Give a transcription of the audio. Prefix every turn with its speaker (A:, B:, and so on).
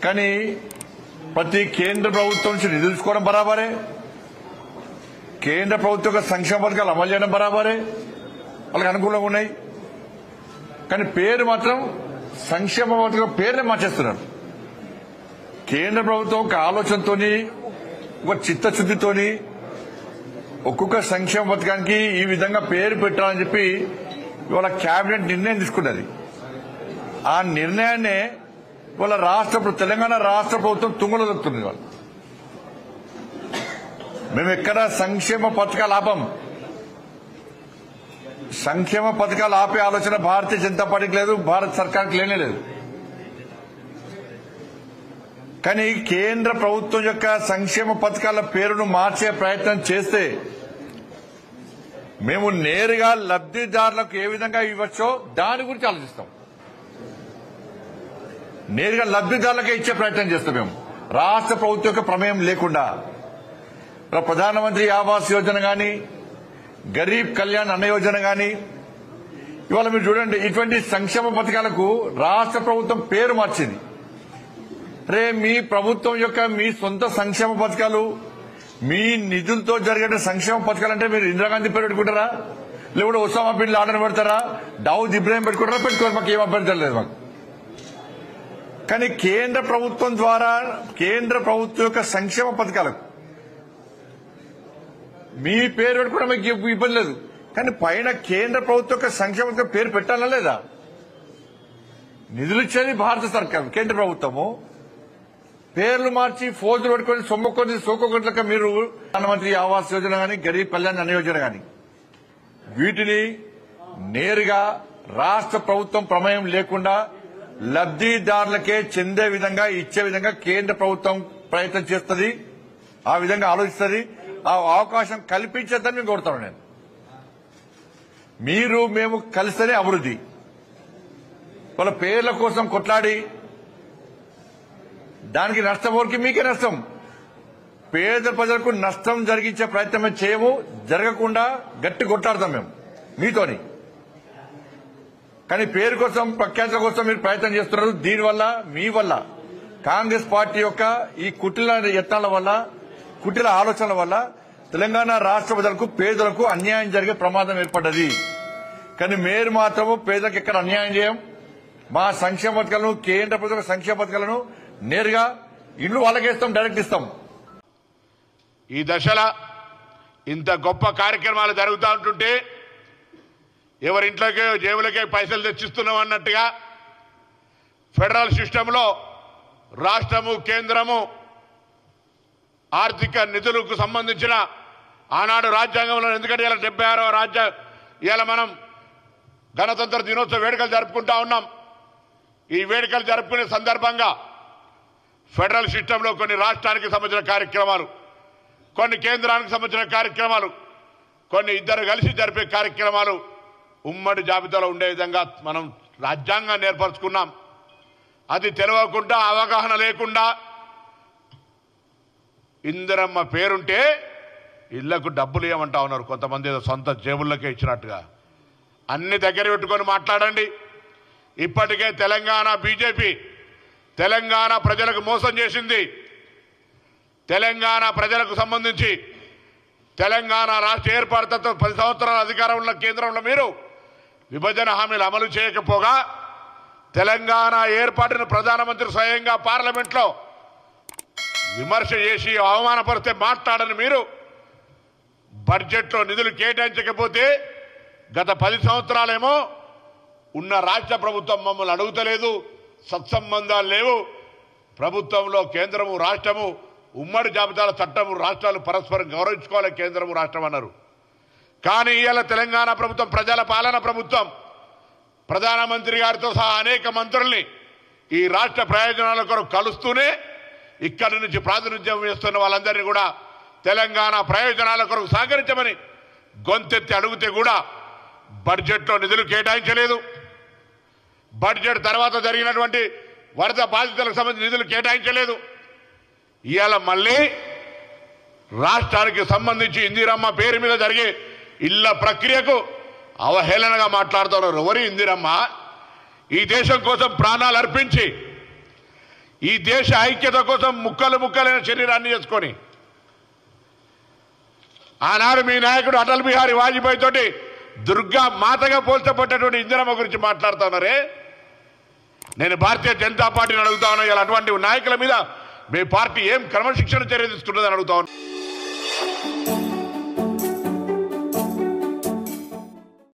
A: కానీ ప్రతి కేంద్ర ప్రభుత్వం నుంచి నిధులు తీసుకోవడం బరాబరే, కేంద్ర ప్రభుత్వ యొక్క సంక్షేమ పథకాలు అమలు చేయడం బరాబరే, వాళ్ళకి అనుకూలంగా ఉన్నాయి. కానీ పేరు మాత్రం సంక్షేమ పథకం పేరునే మార్చేస్తున్నారు. కేంద్ర ప్రభుత్వం ఒక ఆలోచనతోని, ఒక చిత్తశుద్దితోని ఒక్కొక్క సంక్షేమ పథకానికి ఈ విధంగా పేరు పెట్టాలని చెప్పి ఇవాళ కేబినెట్ నిర్ణయం తీసుకున్నది. ఆ నిర్ణయాన్నే ఇవాళ తెలంగాణ రాష్ట్ర ప్రభుత్వం తుంగలో దొక్కుతుంది. వాళ్ళు మేము ఎక్కడ సంక్షేమ పథకాలు ఆపం. సంక్షేమ పథకాలు ఆపే ఆలోచన భారతీయ జనతా పార్టీకి లేదు, భారత సర్కార్కి లేనే లేదు. కానీ కేంద్ర ప్రభుత్వం యొక్క సంక్షేమ పథకాల పేరును మార్చే ప్రయత్నం చేస్తే మేము నేరుగా లబ్దిదారులకు ఏ విధంగా ఇవ్వచ్చో దాని గురించి ఆలోచిస్తాం. నేరుగా లబ్దిదారులకే ఇచ్చే ప్రయత్నం చేస్తాం. మేము రాష్ట్ర ప్రభుత్వం యొక్క ప్రమేయం లేకుండా ప్రధానమంత్రి ఆవాస్ యోజన గాని, గరీబ్ కళ్యాణ్ అన్న యోజన గాని, ఇవాళ మీరు చూడండి, ఇటువంటి సంక్షేమ పథకాలకు రాష్ట్ర ప్రభుత్వం పేరు మార్చింది. రే మీ ప్రభుత్వం యొక్క మీ సొంత సంక్షేమ పథకాలు, మీ నిధులతో జరిగే సంక్షేమ పథకాలంటే మీరు ఇందిరాగాంధీ పేరు పెట్టుకుంటారా, లేకుంటే ఒసామా బిన్ లాడెన్ పెడతారా, దావుద్ ఇబ్రాహిం పెట్టుకుంటారా? పెట్టుకోరు, మాకు ఏం అభ్యంతరం లేదు మాకు. కానీ కేంద్ర ప్రభుత్వం ద్వారా కేంద్ర ప్రభుత్వం యొక్క సంక్షేమ పథకాలకు మీ పేరు పెట్టుకోవడం మీకు ఇబ్బంది లేదు. కానీ పైన కేంద్ర ప్రభుత్వం యొక్క సంక్షేమ పథకం పేరు పెట్టాలా లేదా? నిధులు ఇచ్చేది భారత సర్కారు, కేంద్ర ప్రభుత్వము. పేర్లు మార్చి ఫోజులు పెట్టుకుని సొమ్మకొని సోకొక మీరు ప్రధానమంత్రి ఆవాస్ యోజన గాని, గరీబ్ కళ్యాణ్ అన్న యోజన గాని, వీటిని నేరుగా రాష్ట్ర ప్రభుత్వం ప్రమేయం లేకుండా లబ్దిదారులకే చెందే విధంగా ఇచ్చే విధంగా కేంద్ర ప్రభుత్వం ప్రయత్నం చేస్తుంది. ఆ విధంగా ఆలోచిస్తుంది. ఆ అవకాశం కల్పించద్దని మేము కోరుతాను. నేను మీరు మేము కలిస్తేనే అభివృద్ధి. వాళ్ళ పేర్ల కోసం కొట్లాడి దానికి నష్టం వరకు మీకే నష్టం. పేద ప్రజలకు నష్టం జరిగించే ప్రయత్నం చేయము. జరగకుండా గట్టి కొట్లాడతాం మేము మీతోని. కానీ పేరు కోసం, ప్రఖ్యాతుల కోసం మీరు ప్రయత్నం చేస్తున్నారు. దీనివల్ల మీ వల్ల కాంగ్రెస్ పార్టీ యొక్క ఈ కుటిల యత్నాల వల్ల, కుటిల ఆలోచనల వల్ల తెలంగాణ రాష్ట్ర ప్రజలకు, పేదలకు అన్యాయం జరిగే ప్రమాదం ఏర్పడ్డది. కానీ మీరు మాత్రము పేదలకు ఎక్కడ అన్యాయం చేయం. మా సంక్షేమ పథకాలను, కేంద్ర ప్రభుత్వ సంక్షేమ పథకాలను నేరుగా ఇల్లు వాళ్ళకేస్తాం, డైరెక్ట్ ఇస్తాం.
B: ఈ దశలో ఇంత గొప్ప కార్యక్రమాలు జరుగుతూ ఉంటుంటే ఎవరింట్లోకే జేబులకే పైసలు తెచ్చిస్తున్నాం అన్నట్టుగా ఫెడరల్ సిస్టంలో రాష్ట్రము, కేంద్రము ఆర్థిక నిధులకు సంబంధించిన ఆనాడు రాజ్యాంగంలో, ఎందుకంటే ఇలా 76వ ఇలా మనం గణతంత్ర దినోత్సవ వేడుకలు జరుపుకుంటా ఉన్నాం. ఈ వేడుకలు జరుపుకునే సందర్భంగా ఫెడరల్ సిస్టంలో కొన్ని రాష్ట్రానికి సంబంధించిన కార్యక్రమాలు, కొన్ని కేంద్రానికి సంబంధించిన కార్యక్రమాలు, కొన్ని ఇద్దరు కలిసి జరిపే కార్యక్రమాలు ఉమ్మడి జాబితాలో ఉండే విధంగా మనం రాజ్యాంగాన్ని ఏర్పరచుకున్నాం. అది తెలియకుండా, అవగాహన లేకుండా ఇందిరమ్మ పేరుంటే ఇళ్లకు డబ్బులు ఇవ్వమంటా ఉన్నారు కొంతమంది, ఏదో సొంత జేబుల్లోకే ఇచ్చినట్టుగా. అన్ని దగ్గర పెట్టుకొని మాట్లాడండి. ఇప్పటికే తెలంగాణ బీజేపీ తెలంగాణ ప్రజలకు మోసం చేసింది. తెలంగాణ ప్రజలకు సంబంధించి తెలంగాణ రాష్ట్ర ఏర్పాటుతో 10 సంవత్సరాల అధికారం ఉన్న కేంద్రంలో మీరు విభజన హామీలు అమలు చేయకపోగా తెలంగాణ ఏర్పాటును ప్రధానమంత్రి స్వయంగా పార్లమెంట్లో విమర్శ చేసి అవమానపరిస్తే మాట్లాడని మీరు బడ్జెట్లో నిధులు కేటాయించకపోతే గత 10 సంవత్సరాలేమో ఉన్న రాష్ట్ర ప్రభుత్వం మమ్మల్ని అడుగుతలేదు, సత్సంబంధాలు లేవు, ప్రభుత్వంలో కేంద్రము రాష్ట్రము ఉమ్మడి జాబితాల చట్టము రాష్ట్రాలు పరస్పరం గౌరవించుకోవాలి కేంద్రము రాష్ట్రం అన్నారు. కానీ ఇవాళ తెలంగాణ ప్రభుత్వం ప్రజల పాలన ప్రభుత్వం, ప్రధానమంత్రి గారితో సహా అనేక మంత్రుల్ని ఈ రాష్ట్ర ప్రయోజనాల కొరకు కలుస్తూనే ఇక్కడి నుంచి ప్రాతినిధ్యం చేస్తున్న వాళ్ళందరినీ కూడా తెలంగాణ ప్రయోజనాల కొరకు సహకరించమని గొంతెత్తి అడిగితే కూడా బడ్జెట్లో నిధులు కేటాయించలేదు. బడ్జెట్ తర్వాత జరిగినటువంటి వరద బాధితులకు సంబంధించిన నిధులు కేటాయించలేదు. ఇవాళ మళ్ళీ రాష్ట్రానికి సంబంధించి ఇందిరమ్మ పేరు మీద జరిగే ఇళ్ల ప్రక్రియకు అవహేళనగా మాట్లాడుతున్నారు. ఎవరి ఇందిరమ్మ? ఈ దేశం కోసం ప్రాణాలు అర్పించి ఈ దేశ ఐక్యత కోసం ముక్కలు ముక్కలైన శరీరాన్ని చేసుకొని ఆనాడు మీ నాయకుడు అటల్ బిహారీ వాజ్పేయి తోటి దుర్గా మాతగా పోల్చబడ్డటువంటి ఇందిరమ్మ గురించి మాట్లాడుతున్నారే. నేను భారతీయ జనతా పార్టీని అడుగుతా ఉన్నా, ఇలా అటువంటి నాయకుల మీద మీ పార్టీ ఏం క్రమశిక్షణ చర్య తీసుకుంటుందని అడుగుతా ఉన్నా.